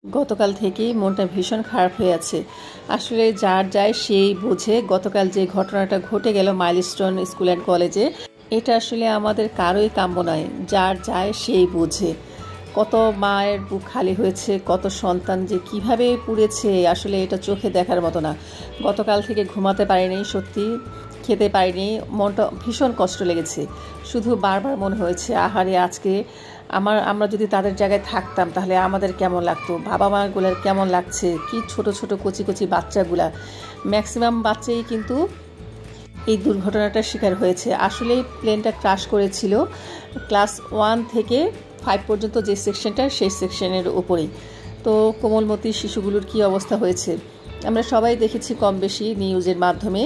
গতকাল থেকেই মনটা ভীষণ খারাপ হয়ে আছে। আসলে যার যায় সেই বোঝে। গতকাল যে ঘটনাটা ঘটে গেল মাইলস্টোন স্কুল অ্যান্ড কলেজে, এটা আসলে আমাদের কারোই কাম্য নয়। যার যায় সেই বোঝে। কত মায়ের বুক খালি হয়েছে, কত সন্তান যে কিভাবে পুড়েছে, আসলে এটা চোখে দেখার মতো না। গতকাল থেকে ঘুমাতে পারিনি, সত্যি খেতে পারিনি, মনটা ভীষণ কষ্ট লেগেছে। শুধু বারবার মনে হয়েছে আহারে আজকে আমরা যদি তাদের জায়গায় থাকতাম তাহলে আমাদের কেমন লাগতো, বাবা মাগুলার কেমন লাগছে, কি ছোট ছোট কচি কচি বাচ্চাগুলা। ম্যাক্সিমাম বাচ্চাই কিন্তু এই দুর্ঘটনাটার শিকার হয়েছে। আসলে প্লেনটা ক্রাশ করেছিল ক্লাস 1 থেকে 5 পর্যন্ত যে সেকশনটা, সেই সেকশনের উপরেই। তো কোমলমতি শিশুগুলোর কি অবস্থা হয়েছে আমরা সবাই দেখেছি কম বেশি নিউজের মাধ্যমে,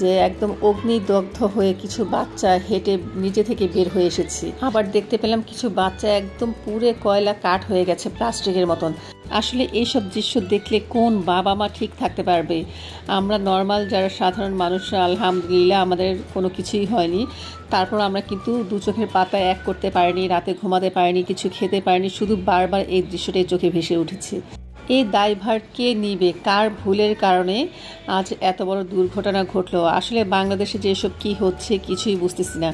যে একদম অগ্নিদগ্ধ হয়ে কিছু বাচ্চা হেঁটে নিচে থেকে বের হয়ে এসেছে। আবার দেখতে পেলাম কিছু বাচ্চা একদম পুরে কয়লা কাঠ হয়ে গেছে, প্লাস্টিকের মতন। আসলে এইসব দৃশ্য দেখলে কোন বাবা মা ঠিক থাকতে পারবে? আমরা নর্মাল যারা সাধারণ মানুষ, আলহামদুলিল্লাহ আমাদের কোনো কিছুই হয়নি, তারপর আমরা কিন্তু দু চোখের পাতায় এক করতে পারিনি, রাতে ঘুমাতে পারিনি, কিছু খেতে পারিনি, শুধু বারবার এই দৃশ্যটাই চোখে ভেসে উঠেছে। এই দায়ভার কে নিবে? কার ভুলের কারণে আজ এত বড় দুর্ঘটনা ঘটলো? আসলে বাংলাদেশে যেসব কি হচ্ছে কিছুই বুঝতেছি না।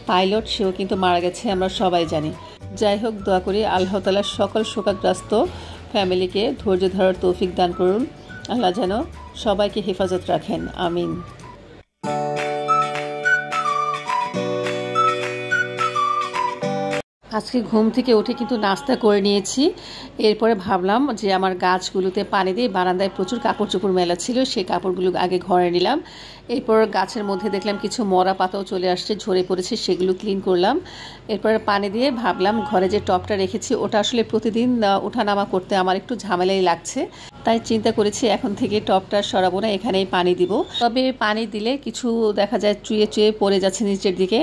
পাইলট সেও কিন্তু মারা গেছে, আমরা সবাই জানি। যাই হোক, দোয়া করি আল্লাহ তাআলা সকল শোকাগ্রস্ত ফ্যামিলিকে ধৈর্য ধরার তৌফিক দান করুন। আল্লাহ যেন সবাইকে হেফাজত রাখেন, আমিন। আজকে ঘুম থেকে উঠে কিন্তু নাস্তা করে নিয়েছি। এরপরে ভাবলাম যে আমার গাছগুলোতে পানি দিয়ে, বারান্দায় প্রচুর কাপড় চোপড় মেলা ছিল, সেই কাপড়গুলো আগে ঘরে নিলাম। এরপর গাছের মধ্যে দেখলাম কিছু মরা পাতাও চলে আসছে, ঝরে পড়েছে, সেগুলো ক্লিন করলাম। এরপরে পানি দিয়ে ভাবলাম ঘরে যে টবটা রেখেছি ওটা আসলে প্রতিদিন ওঠানামা করতে আমার একটু ঝামেলাই লাগছে, তাই চিন্তা করেছি এখন থেকে টবটা সরাবো না, এখানেই পানি দিব। তবে পানি দিলে কিছু দেখা যায় চুয়ে চুয়ে পড়ে যাচ্ছে নিচের দিকে।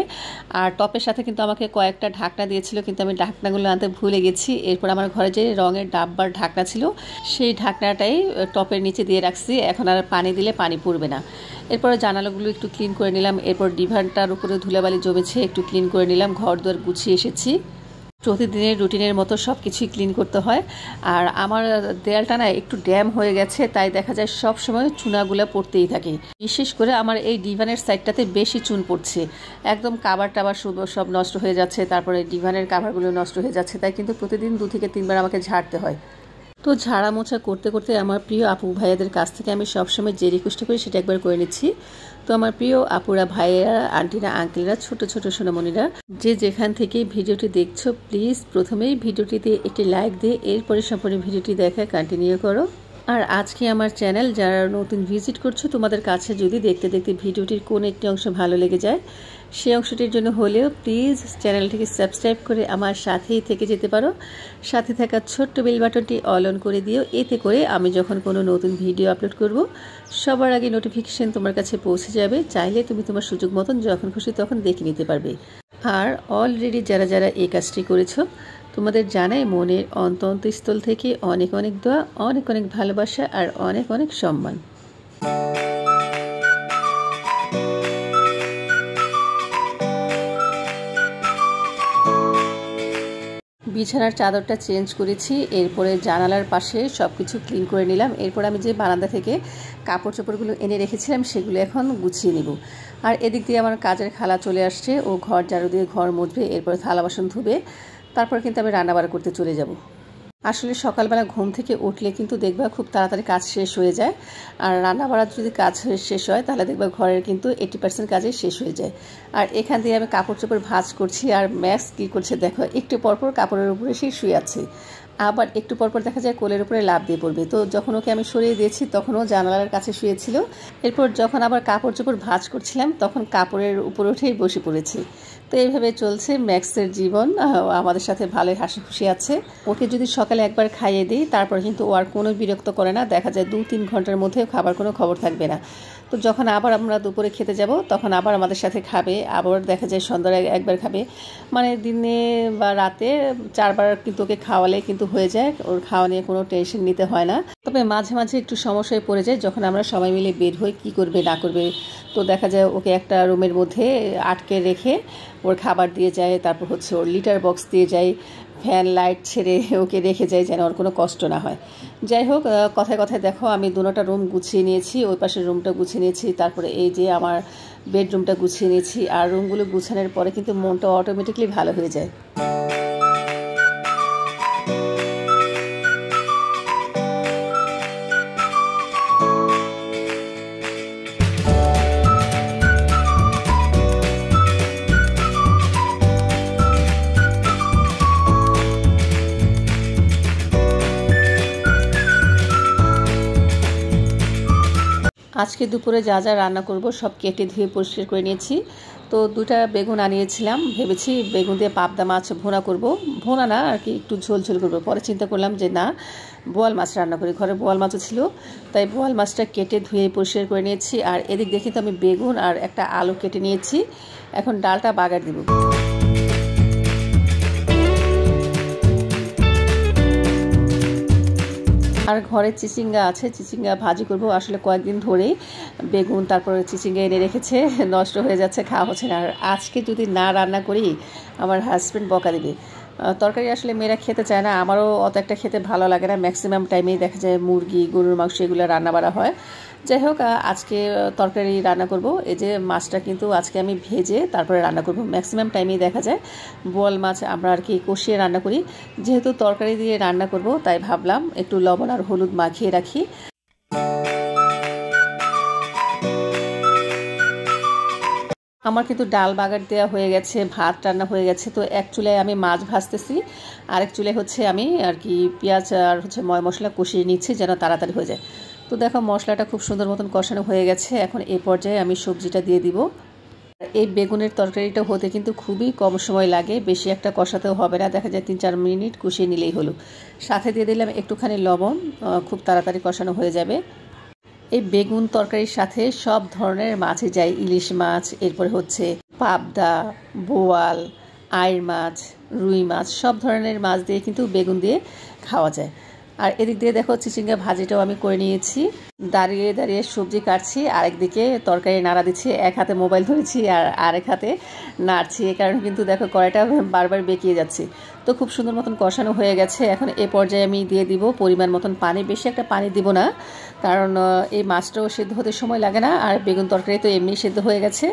আর টপের সাথে কিন্তু আমাকে কয়েকটা ঢাকনা দিয়েছিল, কিন্তু আমি ঢাকনাগুলো আনতে ভুলে গেছি। এরপর আমার ঘরে যে রঙের ডাব্বার ঢাকনা ছিল, সেই ঢাকনাটাই টপের নিচে দিয়ে রাখছি, এখন আর পানি দিলে পানি পড়বে না। এরপরে জানালাগুলো একটু ক্লিন করে নিলাম। এরপর ডিভানটার উপরে ধুলাবালি জমেছে, একটু ক্লিন করে নিলাম। ঘর দুয়ার গুছিয়ে এসেছি। প্রতিদিনের রুটিনের মতো সব কিছুই ক্লিন করতে হয়। আর আমার দেয়ালটা না একটু ড্যাম হয়ে গেছে, তাই দেখা যায় সব সময় চুনাগুলো পড়তেই থাকে। বিশেষ করে আমার এই ডিভানের সাইডটাতে বেশি চুন পড়ছে, একদম কাভার টাবার সব নষ্ট হয়ে যাচ্ছে, তারপরে ডিভানের কাভারগুলো নষ্ট হয়ে যাচ্ছে, তাই কিন্তু প্রতিদিন 2 থেকে 3 বার আমাকে ঝাড়তে হয়। তো ঝাড়া মোছা করতে করতে আমার প্রিয় আপু ভাইয়াদের কাছ থেকে আমি সবসময় যে রিকোয়েস্ট করি সেটা একবার করে নিচ্ছি। তো আমার প্রিয় আপুরা, ভাইয়েরা, আন্টিরা, আঙ্কেলরা, ছোট ছোট সোনামণিরা, যে যেখান থেকে ভিডিওটি দেখছো, প্লিজ প্রথমেই ভিডিওটিতে একটি লাইক দিয়ে এরপরে সম্পূর্ণ ভিডিওটি দেখা কন্টিনিউ করো। আর আজকে আমার চ্যানেল যারা নতুন ভিজিট করছো, তোমাদের কাছে যদি দেখতে দেখতে ভিডিওটির কোন একটি অংশ ভালো লেগে যায়, সেই অংশটির জন্য হলেও প্লিজ চ্যানেলটিকে সাবস্ক্রাইব করে আমার সাথেই থেকে যেতে পারো। সাথে থাকা ছোট্ট বেল বাটনটি অল অন করে দিও, এতে করে আমি যখন কোনো নতুন ভিডিও আপলোড করব সবার আগে নোটিফিকেশন তোমার কাছে পৌঁছে যাবে। চাইলে তুমি তোমার সুযোগ মতন যখন খুশি তখন দেখে নিতে পারবে। আর অলরেডি যারা যারা এই কাজটি করেছো, তোমাদের জানাই মনের অন্তঃস্থল থেকে অনেক অনেক দোয়া, অনেক অনেক ভালোবাসা আর অনেক অনেক সম্মান। বিছানার চাদরটা চেঞ্জ করেছি, এরপরে জানালার পাশে সব কিছু ক্লিন করে নিলাম। এরপর আমি যে বারান্দা থেকে কাপড় চোপড়গুলো এনে রেখেছিলাম সেগুলো এখন গুছিয়ে নিব। আর এদিক দিয়ে আমার কাজের খালা চলে আসছে, ও ঘর ঝাড়ু দিয়ে ঘর মুছবে, এরপরে থালা বাসন ধুবে, তারপর কিন্তু আমি রান্নাবাড়া করতে চলে যাব। আসলে সকালবেলা ঘুম থেকে উঠলে কিন্তু দেখবা খুব তাড়াতাড়ি কাজ শেষ হয়ে যায়। আর রান্নাবাড়ার যদি কাজ শেষ হয় তাহলে দেখবা ঘরের কিন্তু 80% কাজই শেষ হয়ে যায়। আর এখান দিয়ে আমি কাপড় চোপড় ভাঁজ করছি, আর ম্যাক্স কী করছে দেখো, একটু পরপর কাপড়ের উপরে সে শুয়ে আছে, আবার একটু পরপর দেখা যায় কোলের উপরে লাফ দিয়ে পড়বে। তো যখন ওকে আমি সরিয়ে দিয়েছি তখনও জানালার কাছে শুয়েছিল। এরপর যখন আবার কাপড় চোপড় ভাঁজ করছিলাম তখন কাপড়ের উপর উঠেই বসে পড়েছি। তো এইভাবে চলছে ম্যাক্সের জীবন, আমাদের সাথে ভালোই হাসি খুশি আছে। ওকে যদি সকালে একবার খাইয়ে দিই তারপর কিন্তু ও আর কোনো বিরক্ত করে না, দেখা যায় 2-3 ঘন্টার মধ্যে খাবার কোনো খবর থাকবে না। তো যখন আবার আমরা দুপুরে খেতে যাব তখন আবার আমাদের সাথে খাবে, আবার দেখা যায় সন্ধ্যায় একবার খাবে, মানে দিনে বা রাতে 4 বার কিন্তু ওকে খাওয়ালে কিন্তু হয়ে যায়, ওর খাওয়া নিয়ে কোনো টেনশন নিতে হয় না। তবে মাঝে মাঝে একটু সমস্যায় পড়ে যায় যখন আমরা সবাই মিলে বের হই, কী করবে না করবে। তো দেখা যায় ওকে একটা রুমের মধ্যে আটকে রেখে ওর খাবার দিয়ে যায়, তারপর হচ্ছে ওর লিটার বক্স দিয়ে যায়, ফ্যান লাইট ছেড়ে ওকে রেখে যাই যেন ওর কোনো কষ্ট না হয়। যাই হোক, কথায় কথায় দেখো আমি দুটোটা রুম গুছিয়ে নিয়েছি, ওই পাশের রুমটা গুছিয়ে নিয়েছি, তারপরে এই যে আমার বেডরুমটা গুছিয়ে নিয়েছি। আর রুমগুলো গুছানোর পরে কিন্তু মনটা অটোমেটিকলি ভালো হয়ে যায়। আজকে দুপুরে যা যা রান্না করব সব কেটে ধুয়ে পরিষ্কার করে নিয়েছি। তো দুটা বেগুন আনিয়েছিলাম, ভেবেছি বেগুন দিয়ে পাবদা মাছ ভুনা করব। ভুনা না আর কি, একটু ঝোল ঝোল করবো। পরে চিন্তা করলাম যে না, বোয়াল মাছ রান্না করি, ঘরে বোয়াল মাছও ছিল, তাই বোয়াল মাছটা কেটে ধুয়ে পরিষ্কার করে নিয়েছি। আর এদিক দেখি তো আমি বেগুন আর একটা আলু কেটে নিয়েছি, এখন ডালটা বাগার দিব। আর ঘরে চিচিঙ্গা আছে, চিচিঙ্গা ভাজি করব। আসলে কয়েকদিন ধরেই বেগুন তারপরে চিচিঙ্গা এনে রেখেছে, নষ্ট হয়ে যাচ্ছে, খাওয়া হচ্ছে না। আর আজকে যদি না রান্না করি আমার হাজব্যান্ড বকা দেবে। তরকারি আসলে মেয়েরা খেতে চায় না, আমারও অত একটা খেতে ভালো লাগে না। ম্যাক্সিমাম টাইমেই দেখা যায় মুরগি গরুর মাংস এগুলো রান্না বাড়া হয়। যাই হোক, আজকে তরকারি রান্না করব। এই যে মাছটা কিন্তু আজকে আমি ভেজে তারপরে রান্না করব। ম্যাক্সিমাম টাইমেই দেখা যায় বোয়াল মাছ আমরা আর কি কষিয়ে রান্না করি। যেহেতু তরকারি দিয়ে রান্না করব তাই ভাবলাম একটু লবণ আর হলুদ মাখিয়ে রাখি। আমার কিন্তু ডাল বাগার দেওয়া হয়ে গেছে, ভাত রান্না হয়ে গেছে। তো এক চুলায় আমি মাছ ভাজতেছি, আরেক চুলায় হচ্ছে আমি আর কি পেঁয়াজ আর হচ্ছে ময় মশলা কষিয়ে নিচ্ছি যেন তাড়াতাড়ি হয়ে যায়। তো দেখো মশলাটা খুব সুন্দর মতন কষানো হয়ে গেছে। এখন এই পর্যায়ে আমি সবজিটা দিয়ে দিব। এই বেগুনের তরকারিটা হতে কিন্তু খুবই কম সময় লাগে, বেশি একটা কষাতেও হবে না, দেখা যায় 3-4 মিনিট কষিয়ে নিলেই হলো। সাথে দিয়ে দিলাম একটুখানি লবণ, খুব তাড়াতাড়ি কষানো হয়ে যাবে। এই বেগুন তরকারির সাথে সব ধরনের মাছই যায়, ইলিশ মাছ, এরপরে হচ্ছে পাবদা, বোয়াল, আইড় মাছ, রুই মাছ, সব ধরনের মাছ দিয়ে কিন্তু বেগুন দিয়ে খাওয়া যায়। আর এদিক দিয়ে দেখো চিচিঙ্গা ভাজিটাও আমি করে নিয়েছি। দাঁড়িয়ে দাঁড়িয়ে সবজি কাটছি, আরেকদিকে তরকারি নাড়া দিচ্ছি, এক হাতে মোবাইল ধরেছি আর আরেক হাতে নাড়ছি। এই কারণে কিন্তু দেখো কড়াইটা বারবার বেঁকিয়ে যাচ্ছে। তো খুব সুন্দর মতন কষানো হয়ে গেছে। এখন এ পর্যায়ে আমি দিয়ে দিব পরিমাণ মতন পানি। বেশি একটা পানি দিব না, কারণ এই মাছটাও সেদ্ধ হতে সময় লাগে না, আর বেগুন তরকারি তো এমনি সেদ্ধ হয়ে গেছে।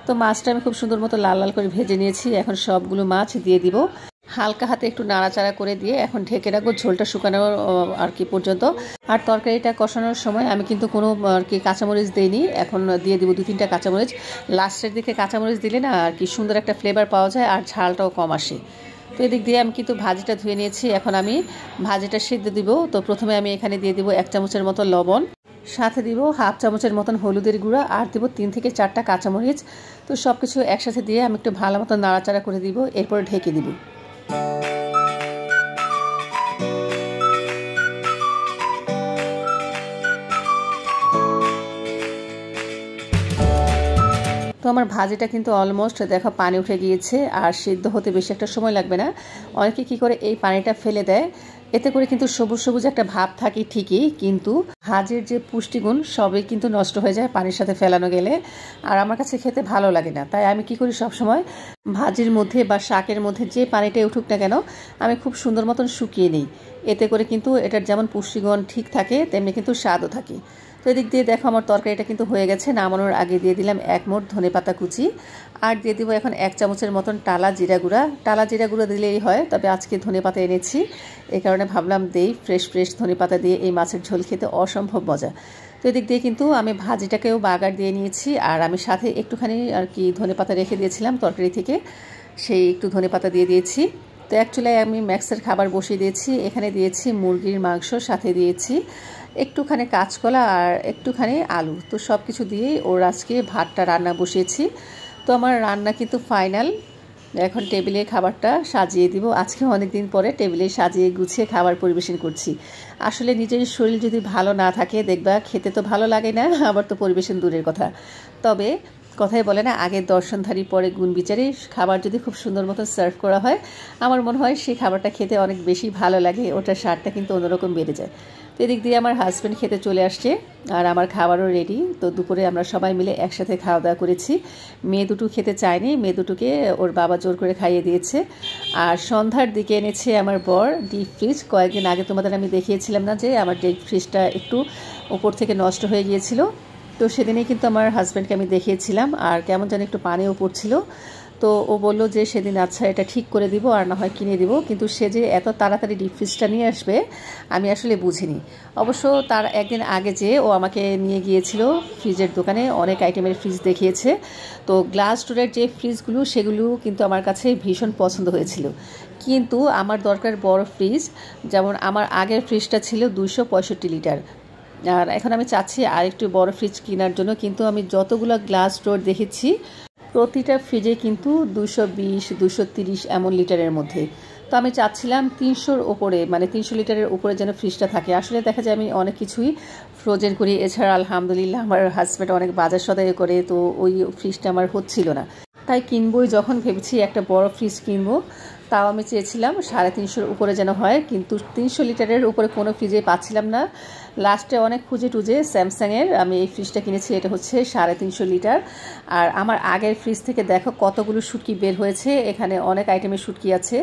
তো মাছটা আমি খুব সুন্দর মতো লাল লাল করে ভেজে নিয়েছি। এখন সবগুলো মাছ দিয়ে দিব, হালকা হাতে একটু নাড়াচাড়া করে দিয়ে এখন ঢেকে রাখবো ঝোলটা শুকানোর আর কি পর্যন্ত। আর তরকারিটা কষানোর সময় আমি কিন্তু কোনো আর কি কাঁচামরিচ দিইনি, এখন দিয়ে দিব 2-3টা কাঁচামরিচ। লাস্টের দিকে কাঁচামরিচ দিলে না আর কি সুন্দর একটা ফ্লেভার পাওয়া যায় আর ঝালটাও কম আসে। তো এদিক দিয়ে আমি কিন্তু ভাজিটা ধুয়ে নিয়েছি, এখন আমি ভাজিটা সিদ্ধ দিব। তো প্রথমে আমি এখানে দিয়ে দিব 1 চামচের মতো লবণ, সাথে দিব 1/2 চামচের মতন হলুদের গুঁড়া, আর দিব 3 থেকে 4টা কাঁচামরিচ। তো সব কিছু একসাথে দিয়ে আমি একটু ভালো মতো নাড়াচাড়া করে দিব, এরপর ঢেকে দিব। তো আমার ভাজিটা কিন্তু অলমোস্ট দেখো পানি উঠে গিয়েছে, আর সিদ্ধ হতে বেশি একটা সময় লাগবে না। অনেকে কি করে এই পানিটা ফেলে দেয়, এতে করে কিন্তু সবুজ সবুজ একটা ভাব থাকে ঠিকই, কিন্তু ভাজির যে পুষ্টিগুণ সবই কিন্তু নষ্ট হয়ে যায় পানির সাথে ফেলানো গেলে। আর আমার কাছে খেতে ভালো লাগে না, তাই আমি কি করি সবসময় ভাজির মধ্যে বা শাকের মধ্যে যে পানিটাই উঠুক না কেন আমি খুব সুন্দর মতন শুকিয়ে নিই। এতে করে কিন্তু এটার যেমন পুষ্টিগুণ ঠিক থাকে তেমনি কিন্তু স্বাদও থাকে। তো এদিক দিয়ে দেখো আমার তরকারিটা কিন্তু হয়ে গেছে। নামানোর আগে দিয়ে দিলাম 1 মুঠ ধনেপাতা কুচি, আর দিয়ে দিব এখন 1 চামচের মতন টালা জিরা গুঁড়া। টালা জিরা গুঁড়া দিলেই হয়, তবে আজকে ধনেপাতা এনেছি এই কারণে ভাবলাম দেই। ফ্রেশ ফ্রেশ ধনেপাতা দিয়ে এই মাছের ঝোল খেতে অসম্ভব মজা। তো এদিক দিয়ে কিন্তু আমি ভাজিটাকেও বাগার দিয়ে নিয়েছি, আর আমি সাথে একটুখানি আর কি ধনেপাতা রেখে দিয়েছিলাম তরকারি থেকে, সেই একটু ধনেপাতা দিয়ে দিয়েছি। তো এক চুলায় আমি ম্যাক্সের খাবার বসিয়ে দিয়েছি, এখানে দিয়েছি মুরগির মাংস, সাথে দিয়েছি একটুখানি কাঁচকলা আর একটুখানি আলু। তো সব কিছু দিয়েই ওর আজকে ভাতটা রান্না বসিয়েছি। তো আমার রান্না কিন্তু ফাইনাল, এখন টেবিলে খাবারটা সাজিয়ে দিব। আজকে অনেক দিন পরে টেবিলে সাজিয়ে গুছিয়ে খাবার পরিবেশন করছি। আসলে নিজের শরীর যদি ভালো না থাকে দেখবা খেতে তো ভালো লাগে না, আবার তো পরিবেশন দূরের কথা। তবে কথাই বলে না, আগে দর্শনধারী পরে গুণ বিচারি। খাবার যদি খুব সুন্দর মতো সার্ভ করা হয়, আমার মনে হয় সেই খাবারটা খেতে অনেক বেশি ভালো লাগে, ওটার স্বাদটা কিন্তু অন্যরকম বেড়ে যায়। তো এদিক দিয়ে আমার হাজব্যান্ড খেতে চলে আসছে আর আমার খাবারও রেডি। তো দুপুরে আমরা সবাই মিলে একসাথে খাওয়া দাওয়া করেছি। মেয়ে দুটো খেতে চায়নি, মেয়ে দুটোকে ওর বাবা জোর করে খাইয়ে দিয়েছে। আর সন্ধ্যার দিকে এনেছে আমার বর ডিপ ফ্রিজ। কয়েকদিন আগে তোমাদের আমি দেখিয়েছিলাম না যে আমার ডিপ ফ্রিজটা একটু উপর থেকে নষ্ট হয়ে গিয়েছিল, তো সেদিনেই কিন্তু আমার হাজব্যান্ডকে আমি দেখিয়েছিলাম আর কেমন যেন একটু পানিও পড়ছিল। তো ও বললো যে সেদিন আচ্ছা এটা ঠিক করে দিব আর না হয় কিনে দিব, কিন্তু সে যে এত তাড়াতাড়ি ডিপ ফ্রিজটা নিয়ে আসবে আমি আসলে বুঝিনি। অবশ্য তার একদিন আগে যে ও আমাকে নিয়ে গিয়েছিল ফ্রিজের দোকানে, অনেক আইটেমের ফ্রিজ দেখিয়েছে। তো গ্লাস ডোরের যে ফ্রিজগুলো সেগুলো কিন্তু আমার কাছে ভীষণ পছন্দ হয়েছিল, কিন্তু আমার দরকার বড় ফ্রিজ। যেমন আমার আগের ফ্রিজটা ছিল 265 লিটার, আর এখন আমি চাচ্ছি আরেকটু বড় ফ্রিজ কেনার জন্য। কিন্তু আমি যতগুলো গ্লাস ডোর দেখেছি প্রতিটা ফ্রিজে কিন্তু 220, 230 এমন লিটারের মধ্যে। তো আমি চাচ্ছিলাম 300-র ওপরে, মানে 300 লিটারের উপরে যেন ফ্রিজটা থাকে। আসলে দেখা যায় আমি অনেক কিছুই ফ্রোজেন করি, এছাড়া আলহামদুলিল্লাহ আমার হাজব্যান্ড অনেক বাজার সদাই করে, তো ওই ফ্রিজটা আমার হচ্ছিল না। তাই কিনবই যখন ভেবেছি একটা বড় ফ্রিজ কিনবো, তাও আমি চেয়েছিলাম 350-র উপরে যেন হয়, কিন্তু 300 লিটারের উপরে কোনো ফ্রিজে পাচ্ছিলাম না। লাস্টে অনেক খুঁজে টুজে স্যামসাংয়ের আমি এই ফ্রিজটা কিনেছি, এটা হচ্ছে 350 লিটার। আর আমার আগের ফ্রিজ থেকে দেখো কতগুলো শুটকি বের হয়েছে। এখানে অনেক আইটেমের শুটকি আছে,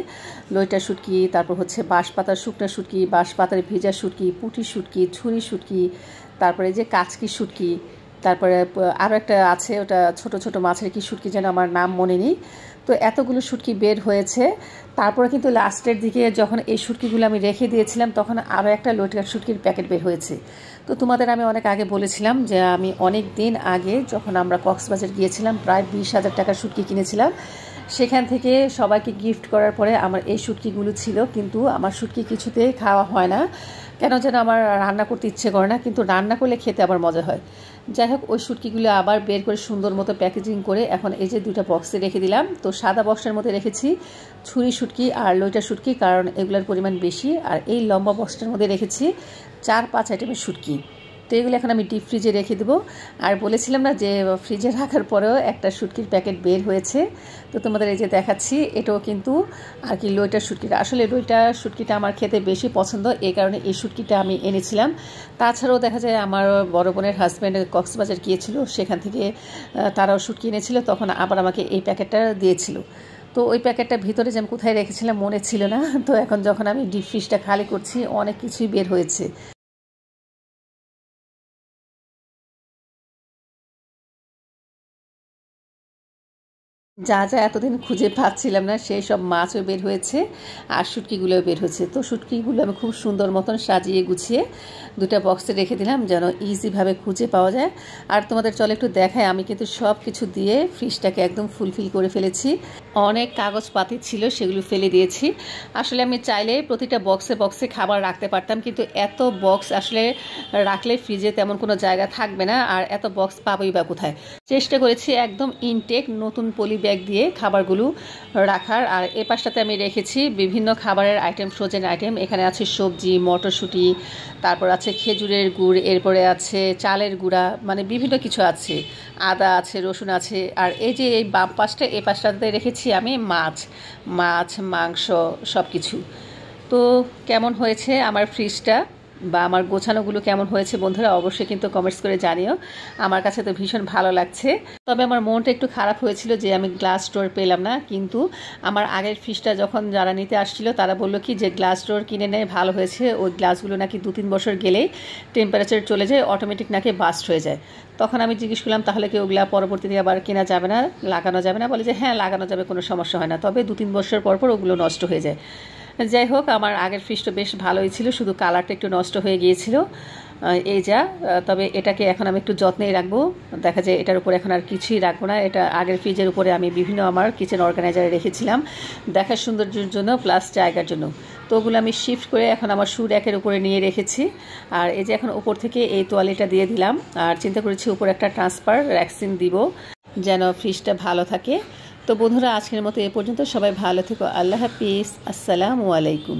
লইটা শুটকি, তারপর হচ্ছে বাঁশপাতার শুকনা শুটকি, বাঁশপাতার ভেজা শুটকি, পুঁটি শুটকি, ছুরি শুটকি, তারপরে যে কাচকি শুটকি, তারপরে আরও একটা আছে ওটা ছোট ছোট মাছের কি শুটকি যেন আমার নাম মনে নেই। তো এতগুলো শুটকি বের হয়েছে। তারপরে কিন্তু লাস্টের দিকে যখন এই শুটকিগুলো আমি রেখে দিয়েছিলাম তখন আরও একটা লটকা শুটকির প্যাকেট বের হয়েছে। তো তোমাদের আমি অনেক আগে বলেছিলাম যে আমি অনেক দিন আগে যখন আমরা কক্সবাজার গিয়েছিলাম প্রায় 20,000 টাকার শুটকি কিনেছিলাম। সেখান থেকে সবাইকে গিফট করার পরে আমার এই শুটকিগুলো ছিল, কিন্তু আমার শুটকি কিছুতেই খাওয়া হয় না, কেন যেন আমার রান্না করতে ইচ্ছে করে না, কিন্তু রান্না করলে খেতে আবার মজা হয়। যাই হোক, ওই শুটকিগুলো আবার বের করে সুন্দর মতো প্যাকেজিং করে এখন এই যে 2টা বক্সে রেখে দিলাম। তো সাদা বক্সের মধ্যে রেখেছি ছুরি শুটকি আর লইটা শুটকি, কারণ এগুলোর পরিমাণ বেশি। আর এই লম্বা বক্সটার মধ্যে রেখেছি 4-5 আইটেমের শুটকি। তো এগুলো এখন আমি ডিপ ফ্রিজে রেখে দেবো। আর বলেছিলাম না যে ফ্রিজে রাখার পরেও একটা শুটকির প্যাকেট বের হয়েছে, তো তোমাদের এই যে দেখাচ্ছি, এটাও কিন্তু আর কি লইটার শুটকিটা। আসলে লইটার শুটকিটা আমার খেতে বেশি পছন্দ, এই কারণে এই শুটকিটা আমি এনেছিলাম। তাছাড়াও দেখা যায় আমার বড় বোনের হাজব্যান্ড কক্সবাজার গিয়েছিল, সেখান থেকে তারাও শুটকি এনেছিল, তখন আবার আমাকে এই প্যাকেটটা দিয়েছিল। তো ওই প্যাকেটটা ভিতরে যে আমি কোথায় রেখেছিলাম মনে ছিল না। তো এখন যখন আমি ডিপ ফ্রিজটা খালি করছি অনেক কিছুই বের হয়েছে। যা যা এতদিন খুঁজে পাচ্ছিলাম না সেই সব মাছও বের হয়েছে আর শুটকিগুলোও বের হয়েছে। তো শুটকিগুলো আমি খুব সুন্দর মতন সাজিয়ে গুছিয়ে 2টা বক্সে রেখে দিলাম যেন ইজিভাবে খুঁজে পাওয়া যায়। আর তোমাদের চলে একটু দেখায়, আমি কিন্তু সব কিছু দিয়ে ফ্রিজটাকে একদম ফুলফিল করে ফেলেছি। অনেক কাগজপাতি ছিল সেগুলো ফেলে দিয়েছি। আসলে আমি চাইলে প্রতিটা বক্সে বক্সে খাবার রাখতে পারতাম, কিন্তু এত বক্স আসলে রাখলে ফ্রিজে তেমন কোনো জায়গা থাকবে না, আর এত বক্স পাবোই বা কোথায়। চেষ্টা করেছি একদম ইনটেক নতুন পলি ব্যাগ দিয়ে খাবারগুলো রাখার। আর এ পাশটাতে আমি রেখেছি বিভিন্ন খাবারের আইটেম, ফ্রোজেন আইটেম। এখানে আছে সবজি, মটরশুঁটি, তারপর আছে খেজুরের গুড়, এরপরে আছে চালের গুঁড়া, মানে বিভিন্ন কিছু আছে, আদা আছে, রসুন আছে। আর এই যে এই বাম পাশটা, এই পাশটাতে রেখেছি আমি মাছ, মাংস সব কিছু। তো কেমন হয়েছে আমার ফ্রিজটা বা আমার গোছানোগুলো কেমন হয়েছে বন্ধুরা অবশ্যই কিন্তু কমেন্টস করে জানিও। আমার কাছে তো ভীষণ ভালো লাগছে। তবে আমার মনটা একটু খারাপ হয়েছিল যে আমি গ্লাস ডোর পেলাম না, কিন্তু আমার আগের ফ্রিজটা যখন যারা নিতে আসছিল তারা বললো কি যে গ্লাস ডোর কিনে নেয় ভালো হয়েছে, ওই গ্লাসগুলো নাকি 2-3 বছর গেলেই টেম্পারেচার চলে যায়, অটোমেটিক নাকি বাস্ট হয়ে যায়। তখন আমি জিজ্ঞেস করলাম তাহলে কি ওগুলা পরবর্তীতে আবার কেনা যাবে না, লাগানো যাবে না? বলে যে হ্যাঁ লাগানো যাবে, কোনো সমস্যা হয় না, তবে 2-3 বছর পর পর ওগুলো নষ্ট হয়ে যায়। যাই হোক, আমার আগের ফ্রিজটা বেশ ভালোই ছিল, শুধু কালারটা একটু নষ্ট হয়ে গিয়েছিল এই যা। তবে এটাকে এখন আমি একটু যত্নেই রাখবো। দেখা যায় এটার উপরে এখন আর কিছুই রাখবো না। এটা আগের ফ্রিজের উপরে আমি বিভিন্ন আমার কিচেন অর্গানাইজারে রেখেছিলাম দেখার সৌন্দর্যের জন্য প্লাস জায়গার জন্য। তো ওগুলো আমি শিফট করে এখন আমার শু র্যাকের উপরে নিয়ে রেখেছি। আর এই যে এখন উপর থেকে এই তোয়ালিটা দিয়ে দিলাম, আর চিন্তা করেছি উপর একটা ট্রান্সফার ভ্যাকসিন দিব যেন ফ্রিজটা ভালো থাকে। তো বন্ধুরা আজকের মতো এ পর্যন্ত, সবাই ভালো থেকো, আল্লাহ হাফিজ, আসসালামু আলাইকুম।